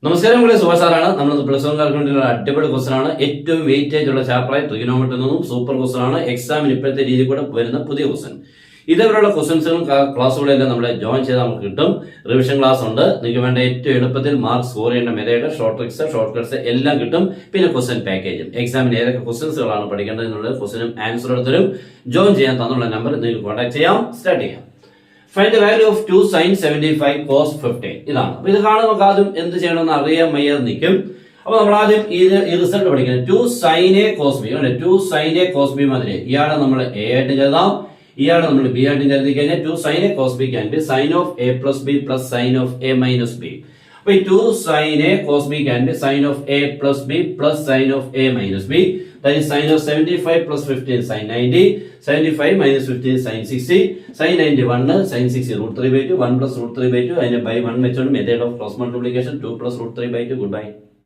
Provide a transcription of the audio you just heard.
നമസ്കാരം, ഇവിടെ സുഭാഷാറാണ്. നമ്മൾ പ്ലസ് വൺ കാൽക്കുലേറ്റർ അടിപൊളി ക്വസ്റ്റൻ ആണ്. ഏറ്റവും വെയിറ്റേജ് ഉള്ള ചാപ്റ്ററായി ട്രിഗണോമെട്രി നിന്നും സൂപ്പർ ക്വസ്റ്റൻ ആണ്. എക്സാമിന് ഇപ്പോഴത്തെ രീതിയിൽ കൂടെ വരുന്ന പുതിയ ക്വസ്റ്റൻ. ഇതേപോലുള്ള ക്വസ്റ്റൻസുകളും ക്ലാസ്സുകളെല്ലാം നമ്മളെ ജോയിൻ ചെയ്താൽ നമുക്ക് കിട്ടും. റിവിഷൻ ക്ലാസ് ഉണ്ട്. നിങ്ങൾക്ക് വേണ്ട ഏറ്റവും എളുപ്പത്തിൽ മാർക്ക് സ്കോർ ചെയ്യേണ്ട method, short tricks, short cuts എല്ലാം കിട്ടും. പിന്നെ ക്വസ്റ്റൻ പാക്കേജും. എക്സാമിന് ഏതൊക്കെ ക്വസ്റ്റൻസുകളാണ് പഠിക്കേണ്ടത് എന്നുള്ളത് ക്വസ്റ്റനും ആൻസർ എടുത്തരും. ജോയിൻ ചെയ്യാൻ തന്നുള്ള നമ്പർ നിങ്ങൾക്ക് കോൺടാക്ട് ചെയ്യാം. സ്റ്റാർട്ട് ചെയ്യാം. Find the value of 2 sin 75 cos 15. ഇതാണ്. അപ്പൊ ഇത് കാണുമ്പോൾ നമുക്ക് ആദ്യം എന്ത് ചെയ്യണമെന്ന് അറിയാൻ വയ്യാതെ നിൽക്കും. അപ്പൊ നമ്മൾ ആദ്യം ഈ റിസൾട്ട് പഠിക്കുന്നത് 2 sin a cos b. 2 sin a cos b മാതിരി ഇയാളെ നമ്മൾ a ആയിട്ട് എഴുതാം, ഇയാളെ നമ്മൾ b ആയിട്ട് എഴുതി കഴിഞ്ഞാൽ 2 sin a cos b can be sin of a plus b plus sin of a minus b. അപ്പൊ ഈ 2 sin a cos b can be sin of a plus b plus sin of a minus b. That is sin of 75 plus 15 sin 90. 75 minus 15 sin 60. Sin 91 sin 60 root 3 by 2. 1 plus root 3 by 2. അതിനെ by 1 വെച്ചോണ്ട് method of cross multiplication 2 plus root 3 by 2. Good bye.